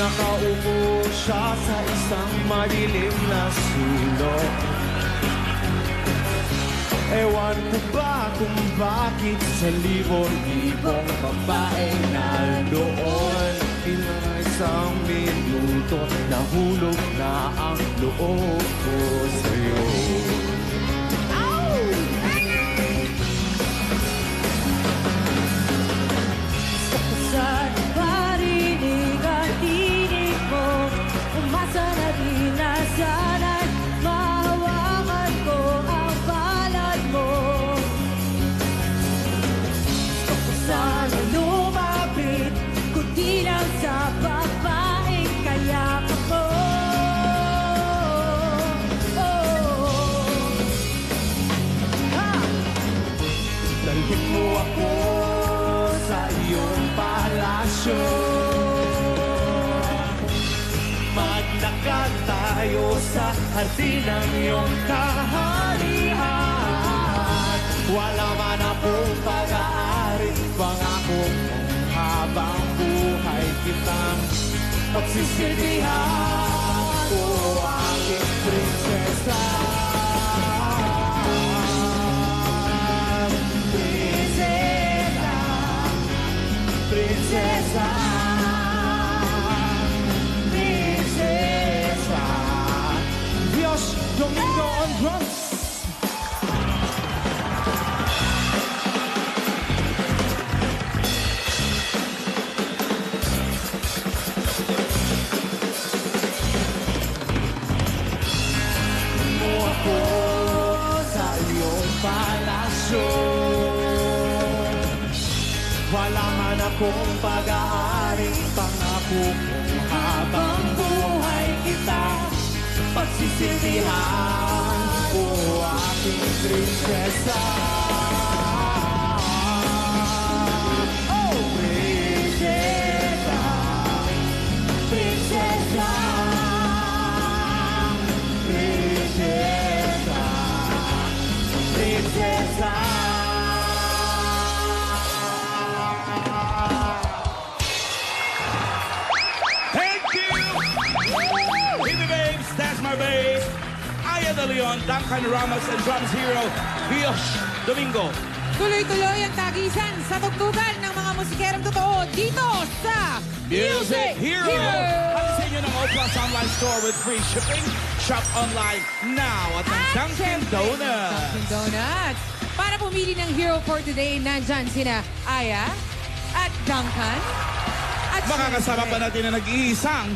Nakaupo siya sa isang madilim na sulok. Ewan ko ba kung bakit sa libon-libong babae nandoon. Ilang isang minuto, nahulog na ang loob ko sa'yo. Sa parinig at tinig mo, umasa na rin na sana'y mahawakan ko ang palad mo. Gusto ko sana lumapit, kundi lang sa babaeng kayakap mo. Dalhin mo ako sa iyong palasyo. Maglakad tayo sa hardin ng iyong kaharian. Wala man akong pag-aari, pangako kong habang buhay kitang pagsisilbihan. O aking prinsesa, prinsesa, prinsesa. Dios Domingo on drums. Mo ako sa iyong palasyo. Wala man akong pag-aari, pangako kong habang buhay kita pagsisilbihan. O aking prinsesa, oh prinsesa, prinsesa, prinsesa, prinsesa. That's my bass. Aya de Leon, Duncan Ramos, and drums hero, Dios Domingo. Tuloy-tuloy ang tagisan sa tugtugan ng mga musikerong totoo dito sa Music Hero! At sa inyo ng Oprah's online store with free shipping. Shop online now at ang Dunkin' Donuts. Dunkin' Donuts. Para pumili ng hero for today, nandyan sina Aya at Duncan. At Makakasama syempre, pa natin na nag-iisang.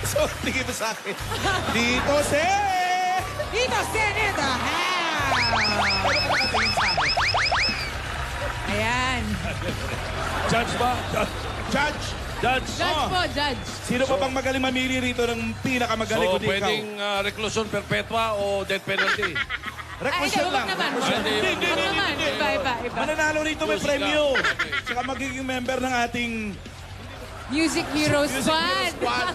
So, tingin mo sa akin. Dito si... Dito Senator Ano ka nakatingin sa akin? Ayan. Judge ba? Judge? Judge po, judge. Sino pa bang magaling mamili rito ng pinakamagaling So, kundi ikaw? pwedeng reclusion perpetua o death penalty. Requestion Ay, lang. wag naman. Requestion. Hindi, Hindi, Wag naman. Iba. Mananalo rito may Music premyo. lang. Okay. Tsaka magiging member ng ating Music Hero Music Squad. Hero Squad.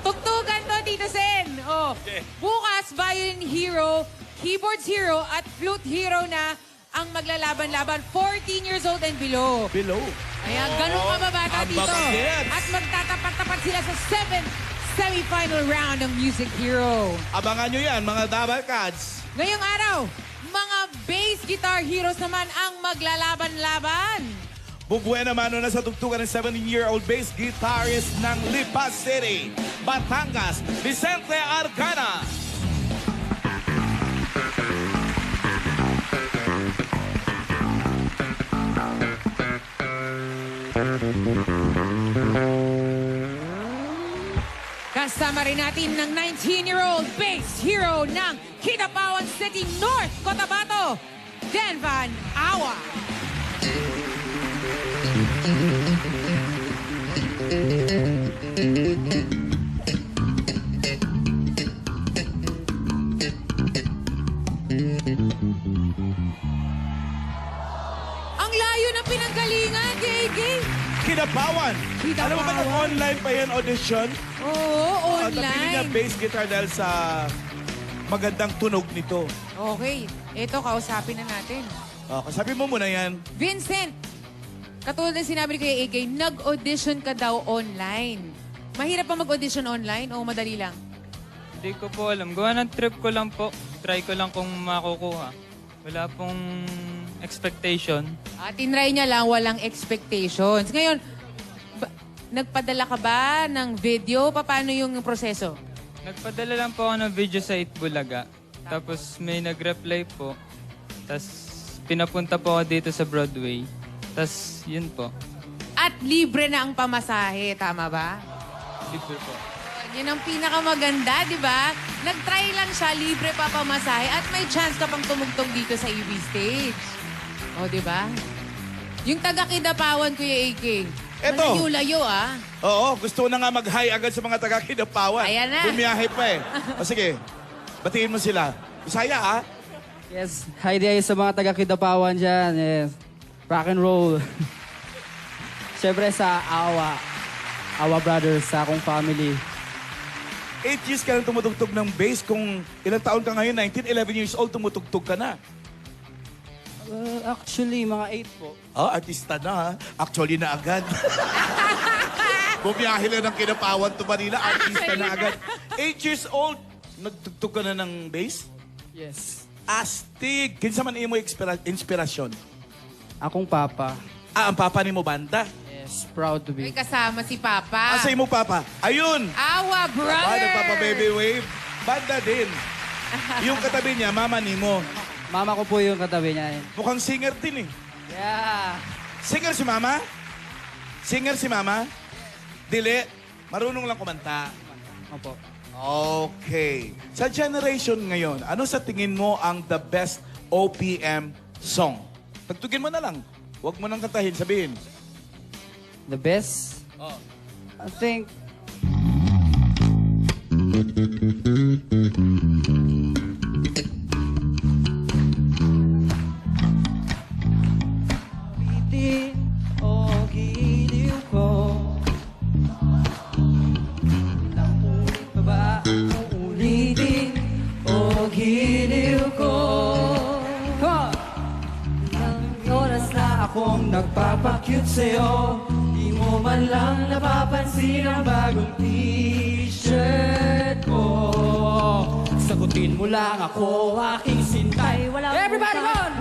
Tugtugan to, Tito Sen. Oh. Okay. Bukas, Violin Hero, Keyboards Hero, at Flute Hero na ang maglalaban-laban 14 years old and below. below. Ayan, ganun kababata Ang dito. babagets. At magtatapat-tapat sila sa 7th semi-final round ng Music Hero. Abangan nyo yan, mga Double Cards. Ngayong araw, mga bass guitar heroes naman ang maglalaban-laban. Bubuena mano na sa tugtugan ng 17-year-old bass guitarist ng Lipa City, Batangas, Vicente Arcana. Kasama rin natin ng 19-year-old bass hero ng Kidapawan City, North Cotabato, Denvan Awa. Ang layo ng pinanggalingan, KK. Kinabawan. Kinabawan. Alam mo ba nag-online pa yan audition? Oo, At napili niya online. bass guitar dahil sa magandang tunog nito. Okay, ito kausapin na natin. Okay, sabi mo muna yan. Vincent, Katulad ng sinabi ni Kuya AK, nag-audition ka daw online. Mahirap pa mag-audition online o madali lang? Hindi ko po alam. Gawa ng trip ko lang po. Try ko lang kung makukuha. Wala pong expectation. Tinry niya lang, walang expectations. Ngayon, nagpadala ka ba ng video? Paano yung proseso? Nagpadala lang po ako ng video sa Itbulaga. Tapos may nag-reply po. Tapos pinapunta po ako dito sa Broadway. Tapos yun po. At libre na ang pamasahe, tama ba? Libre po. Yan ang pinakamaganda, di ba? Nag-try lang siya, libre pa pamasahe at may chance ka pang tumugtog dito sa EB Stage. O, di ba? Yung taga-Kidapawan, Kuya AK. Eto. Malayo-layo, ah. Oo, gusto na nga mag-hi agad sa mga taga-Kidapawan. Ayan na. Bumiyahe pa eh. O sige, batiin mo sila. Bisaya, ah. Yes, hi day sa mga taga-Kidapawan dyan. Yes. Rock and roll. Siyempre sa Awa Brothers, sa akong family. 8 years ka nang tumutugtog ng bass. Kung ilang taon ka ngayon, 19, 11 years old, tumutugtog ka na. Actually, mga 8 po. Oh, artista na ha. Actually na agad. Bumiyahe lang ng Kidapawan to Manila, artista na agad. 8 years old, nagtugtog ka na ng bass? Yes. Astig! Kinsa man imo inspirasyon? Akong papa. Ah, ang papa ni mo banda? Yes, proud to May be. kasama si Papa. Asa imo papa? Ayun! Awa, Ah, brother! nagpapa baby wave. Banda din. Yung katabi niya, mama ni mo. Mama ko po yung katabi niya. Mukhang singer din eh. Yeah. Singer si mama? Singer si mama? Dili. Marunong lang kumanta. Opo. Okay. Sa generation ngayon, ano sa tingin mo ang the best OPM song? Tugtugin mo na lang. Huwag mo nang kantahin, sabihin. The best? I think... Bitin o giliw ko, ilang ulit pa ba uulitin o giliw ko? Ilang oras na akong nagpapakyut sa'yo, di mo man lang napapansin ang bagong t-shirt ko. Sagutin mo lang ako, aking sintay. Everybody run!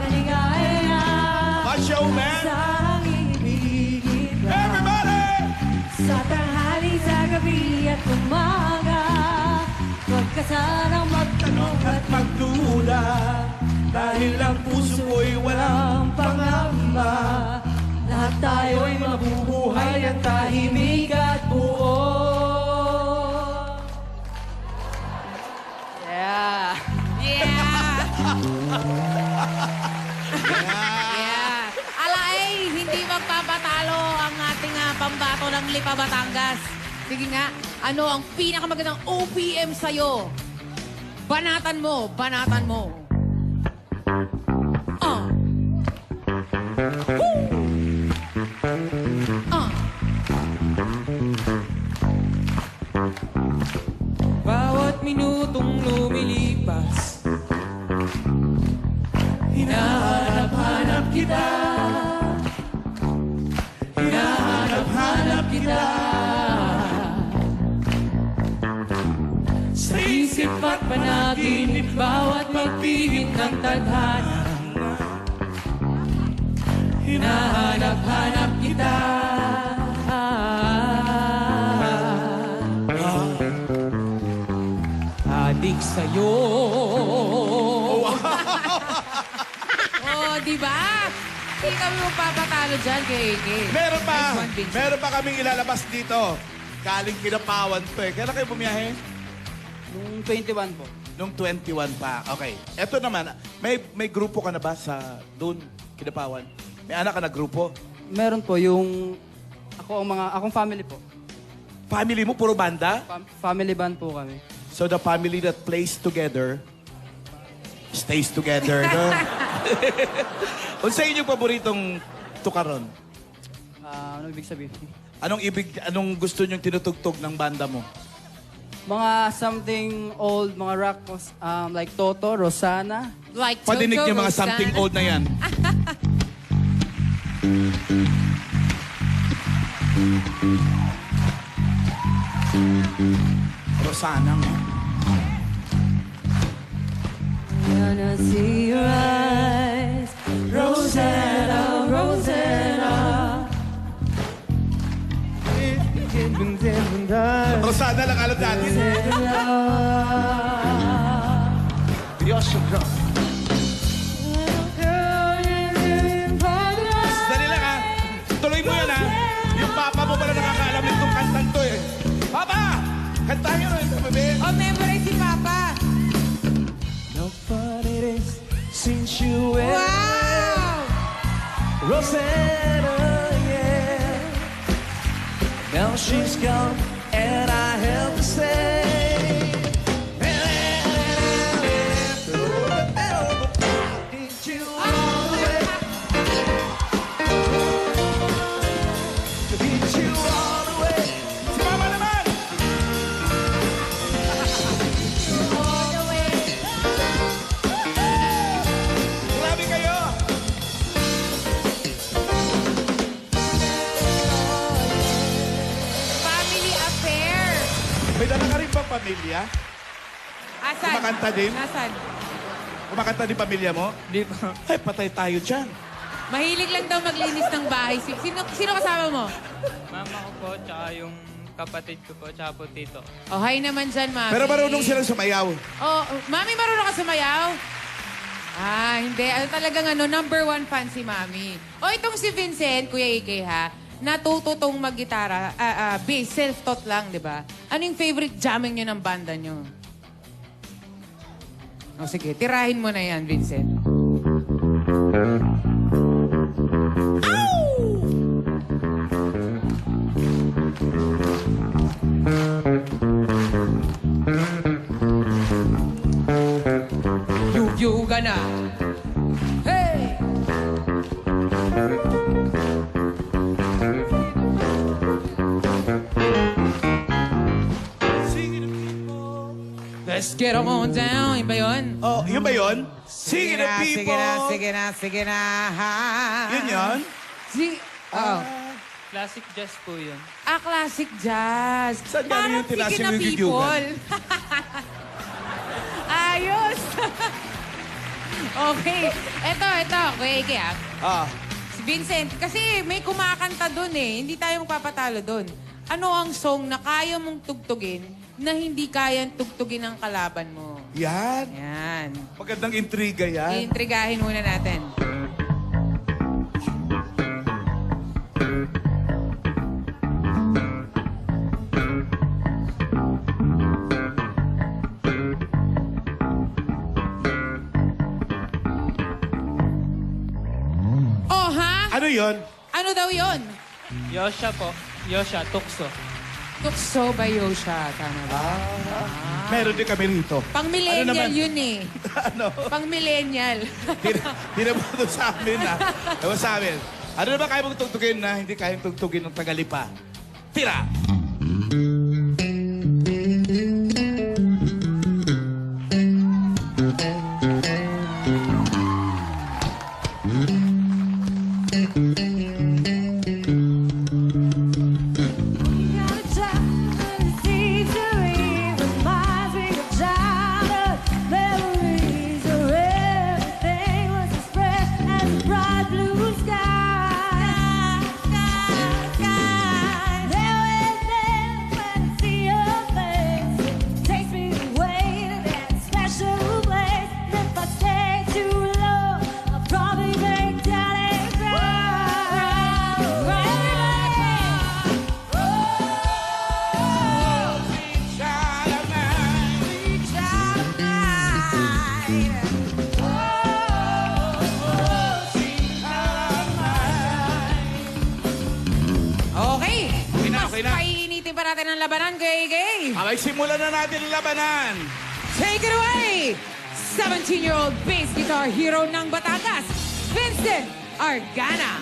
Macho Man! Sa ibigin ka. Everybody! Sa tanghali, sa gabi at umaga, huwag ka sanang magtanong at Magduda dahil ang puso ko'y walang pangamba. lahat tayo'y Mabubuhay ng tahimik at buo. Yeah. Yeah! Yeah! Alaay, hindi magpapatalo ang ating pambato ng Lipa Batangas. Sige nga, ano ang pinakamagandang OPM sa'yo? Banatan mo, banatan mo. Woo! Bawat minutong lumilipas, Hinahanap-hanap kita. Hinahanap-hanap kita. Sa isip at panaginip, bawat pagpihit ng tadhana. Hinahanap-hanap kita. Adik sa'yo. Oh, di ba? Hindi kami magpapatalo dyan kay AK. Meron pa! Nice one, Vincent. Meron pa kaming ilalabas dito. Galing Kidapawan to eh. Kailan kayo bumiyahe? Nung 21 po. Nung 21 pa. Okay. Eto naman, may grupo ka na ba sa doon, Kidapawan? May anak ka na grupo? Meron po yung akong family po. Family mo, puro banda? Family band po kami. So the family that plays together, stays together, no? Kung sa inyong paboritong tukaron, Ano ibig sabihin? anong gusto nyong tinutugtog ng banda mo? Mga something old, mga rock, like Toto, Rosana. Like Padinig Toto niyo mga Rosana. something old na yan. Rosana mo. Gonna see your eyes, Rosetta, Rosetta. Rosana lang alam natin. Diyos yung girl. Dali lang ha. Tuloy mo yan ha. Yung papa mo pala nakakaalam nitong kantang to eh. Papa! Kantahan nyo rin. Oh, memorize si Papa. How fun it is since you went Wow! Rosanna, yeah. Now she's gone, and I have to say. Did you all the way? Did you all the way? Si Mama naman! Grabe kayo! Family affair. May dala ka rin bang pamilya? Asan? Kumakanta din? Nasaan? Kumakanta din pamilya mo? Di po. Ay, patay tayo dyan. Mahilig lang daw maglinis ng bahay. Sino kasama mo? Mama ko po, tsaka yung kapatid ko po, tsaka po tito. Oh, hi naman dyan, Mami. Pero marunong silang sumayaw. Oh, Mami, marunong ka sumayaw? Ah, hindi. Ano talagang number one fan si Mami. Oh, itong si Vincent, Kuya Ike ha, natuto tong mag-gitara, bass, self-taught lang, di ba? Ano yung favorite jamming nyo ng banda nyo? Oh, sige, tirahin mo na yan, Vincent. Yuga na. Hey! Let's get 'em on down. Yun ba yun? Oh, yun ba yun? Sige na, people! sige na. Yun yun? Oh. Classic jazz po yun. Classic jazz. Saan galing yung Sige na, tinasimig yung people. Ayos. Okay. Ito. Kuya Ike Ah, Si Vincent, kasi may kumakanta doon eh. Hindi tayo magpapatalo doon. Ano ang song na kaya mong tugtugin na hindi kayang tugtugin ng kalaban mo? yan. Yan. Magandang intriga yan. Iintrigahin muna natin. Oh, ha? Ano yun? Ano daw yon? Yosha po. Yosha, tukso. Tukso ba Yosha? Tama ba? Meron din kami rito. Pang millennial Ano naman? yun eh. Ano? Pang millennial. Hindi na po sa amin, ha? Ewan sa amin. Ano na ba kaya mong tugtugin na hindi kayang tugtugin ng Tagalipa? Tira! Okay. Okay na. Paiinitin pa natin ang labanan, Gay. Okay, simulan na natin ang labanan. Take it away! 17-year-old bass guitar hero ng Batangas, Vincent Argana.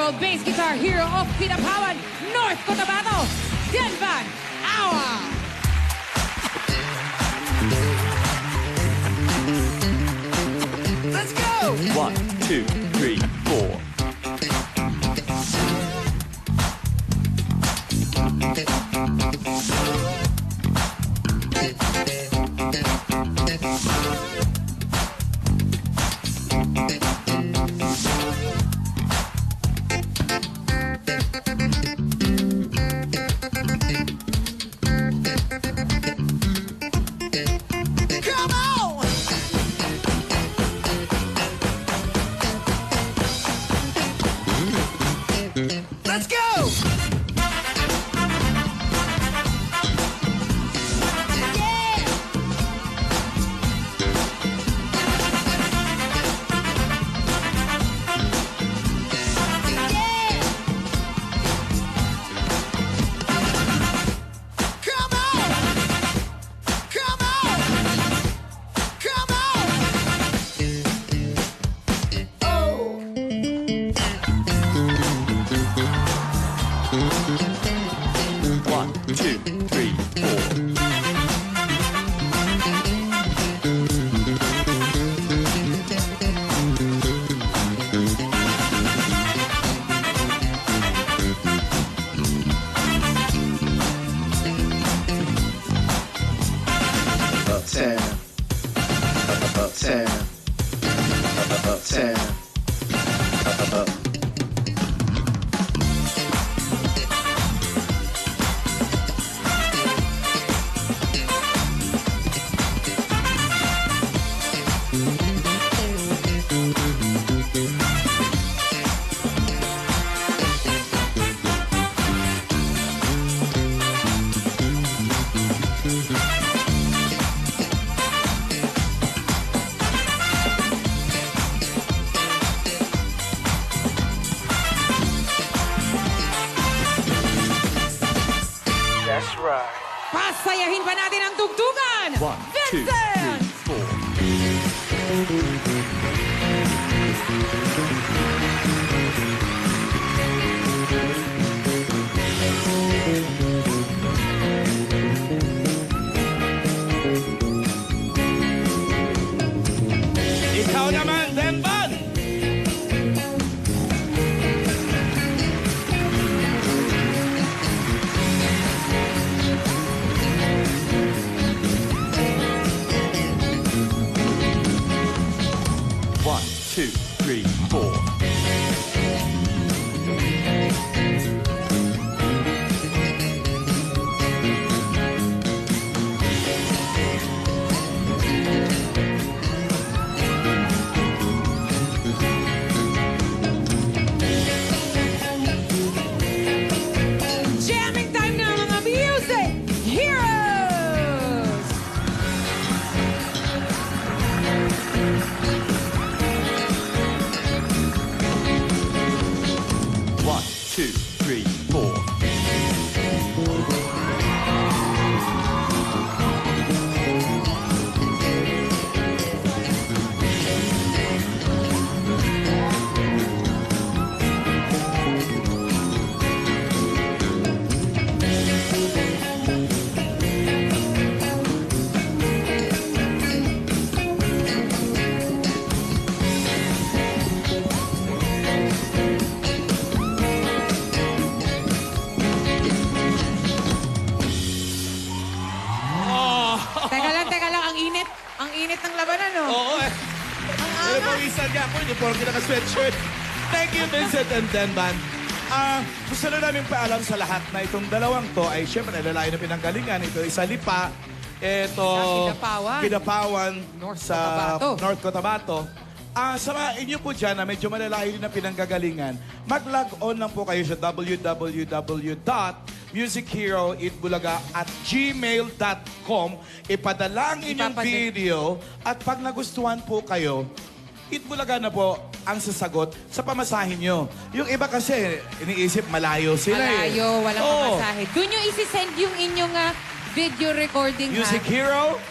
Hero, bass guitar hero of Kidapawan, North Cotabato, Denvan Awa. Let's go! 1, 2, 3, 4. Come on! Let's go! Come on! Come on! Come on! Oh! 1, 2, 3, 4. Uptown, uptown, uptown, up. That's right. Pasayahin pa natin ang tugtugan! 1, 2, Vincent! 3, 4. Ikaw naman, Denvan! One, two, three, 4. Jamming time na mga music heroes! One, two, three, 4. Teka lang, ang init. Ang init ng labanan, no? Oo eh. Pero pawisan niya ako, hindi porke naka-sweatshirt. Thank you, Vincent and Denvan. Gusto na namin paalam sa lahat na itong dalawang to ay siyempre lalaki na pinanggalingan. Ito ay sa Lipa. Ito, Sa Kidapawan. Kidapawan North sa Cotabato. North Cotabato. Sa mga inyo po dyan na medyo malalaki din na pinanggagalingan, mag-log on lang po kayo sa www.musicheroitbulaga@gmail.com. Ipadala ang inyong video at pag nagustuhan po kayo, Itbulaga na po ang sasagot sa pamasahin nyo. Yung iba kasi, iniisip malayo sila Malayo, walang Oo. pamasahe. Doon nyo isi-send yung inyong video recording, Music ha? Hero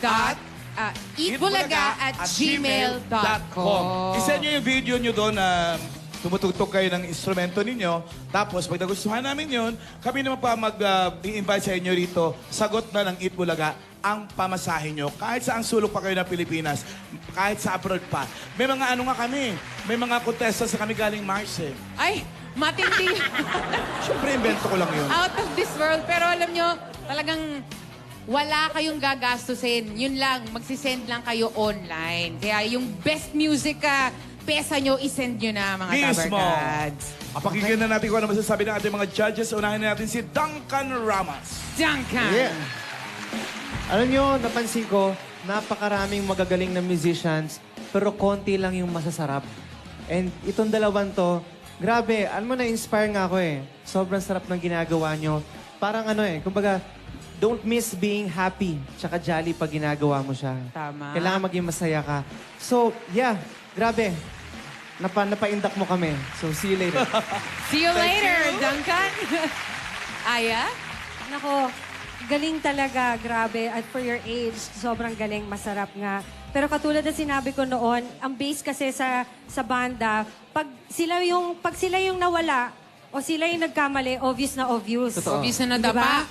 Dot, eatbulaga@gmail.com. I-send nyo yung video nyo doon na tumutugtog kayo ng instrumento ninyo. Tapos, pag nagustuhan namin yun, kami naman pa mag-i-invite sa inyo rito. Sagot na ng Eat Bulaga ang pamasahe nyo. Kahit saan sulok pa kayo ng Pilipinas, kahit sa abroad pa. May mga ano nga kami, may mga contestants na kami galing Mars eh. Ay, matindi. Siyempre, invento ko lang yun. Out of this world. Pero alam nyo, talagang wala kayong gagastusin. Yun lang, magsisend lang kayo online. Kaya yung best music pesa nyo, isend nyo na mga Mismo. Tabarkads. Pakinggan na natin kung ano masasabi ng ating mga judges. Unahin na natin si Duncan Ramos. Duncan! Yeah. Alam nyo, napansin ko, napakaraming magagaling na musicians, pero konti lang yung masasarap. And itong dalawang to, grabe, alam mo, na-inspire nga ako eh. Sobrang sarap ng ginagawa nyo. Parang ano eh, kumbaga, don't miss being happy tsaka jolly pag ginagawa mo siya. Tama. Kailangan maging masaya ka. So, yeah, grabe. Napaindak mo kami. So, see you later. See you later, Duncan! Aya? Nako, galing talaga, grabe. At for your age, sobrang galing, masarap nga. Pero katulad na sinabi ko noon, ang base kasi sa banda, pag sila yung nawala o sila yung nagkamali, obvious na obvious. Obvious na Diba? nadapa.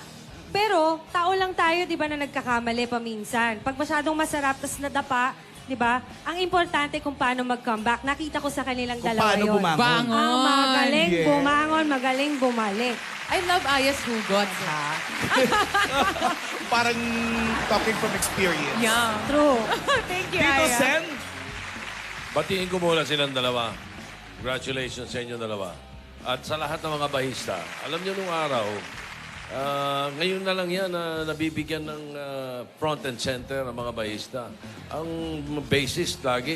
Pero, tao lang tayo, di ba, na nagkakamali paminsan. Pag masyadong masarap, tas nadapa, di ba, ang importante kung paano mag-comeback. Nakita ko sa kanilang Kung dalawa paano yun. bumangon. Bangon! Ang magaling Yes. bumangon, magaling bumalik. I love Aya's hugots, ha? Parang talking from experience. Yeah. True. Thank you, Tito Aya. Sen, Batiin ko muna silang dalawa. Congratulations sa inyo dalawa. At sa lahat ng mga bahista, alam niyo nung araw, ngayon na lang yan na nabibigyan ng front and center ang mga bahista. Ang bassist lagi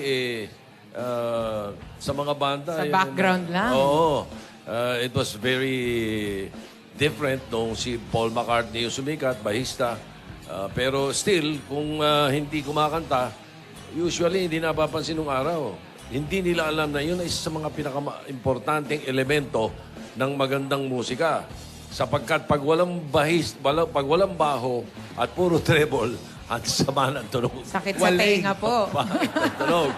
sa mga banda. Sa background lang. Oo. It was very different nung si Paul McCartney yung sumikat, bahista. Pero still, kung hindi kumakanta, usually hindi napapansin nung araw. Hindi nila alam na yun ay isa sa mga pinaka-importanting elemento ng magandang musika. Sapagkat pag walang pag walang baho at puro treble, at sama ng tunog. Sakit sa tenga po. Pangit ang tunog.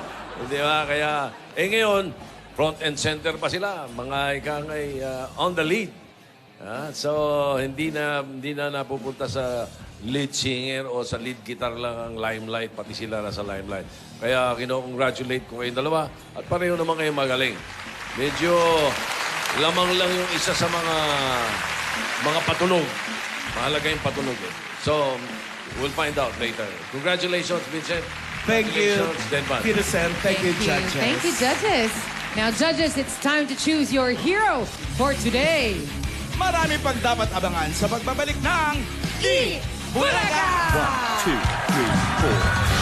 Di ba? Kaya, ngayon, front and center pa sila. Mga ikangay on the lead. So, hindi na napupunta sa lead singer o sa lead guitar lang ang limelight, pati sila nasa limelight. Kaya kino-congratulate ko kayong dalawa at pareho naman kayo magaling. Medyo lamang lang yung isa sa mga patunog. Mahalaga yung patunog eh. So, we'll find out later. Congratulations, Vincent. thank you. Congratulations, Denman. Tito Sen, thank you, judges. Thank you, judges. Now, judges, it's time to choose your hero for today. Marami pang dapat abangan sa pagbabalik ng Eat Bulaga! 1, 2, 3, 4.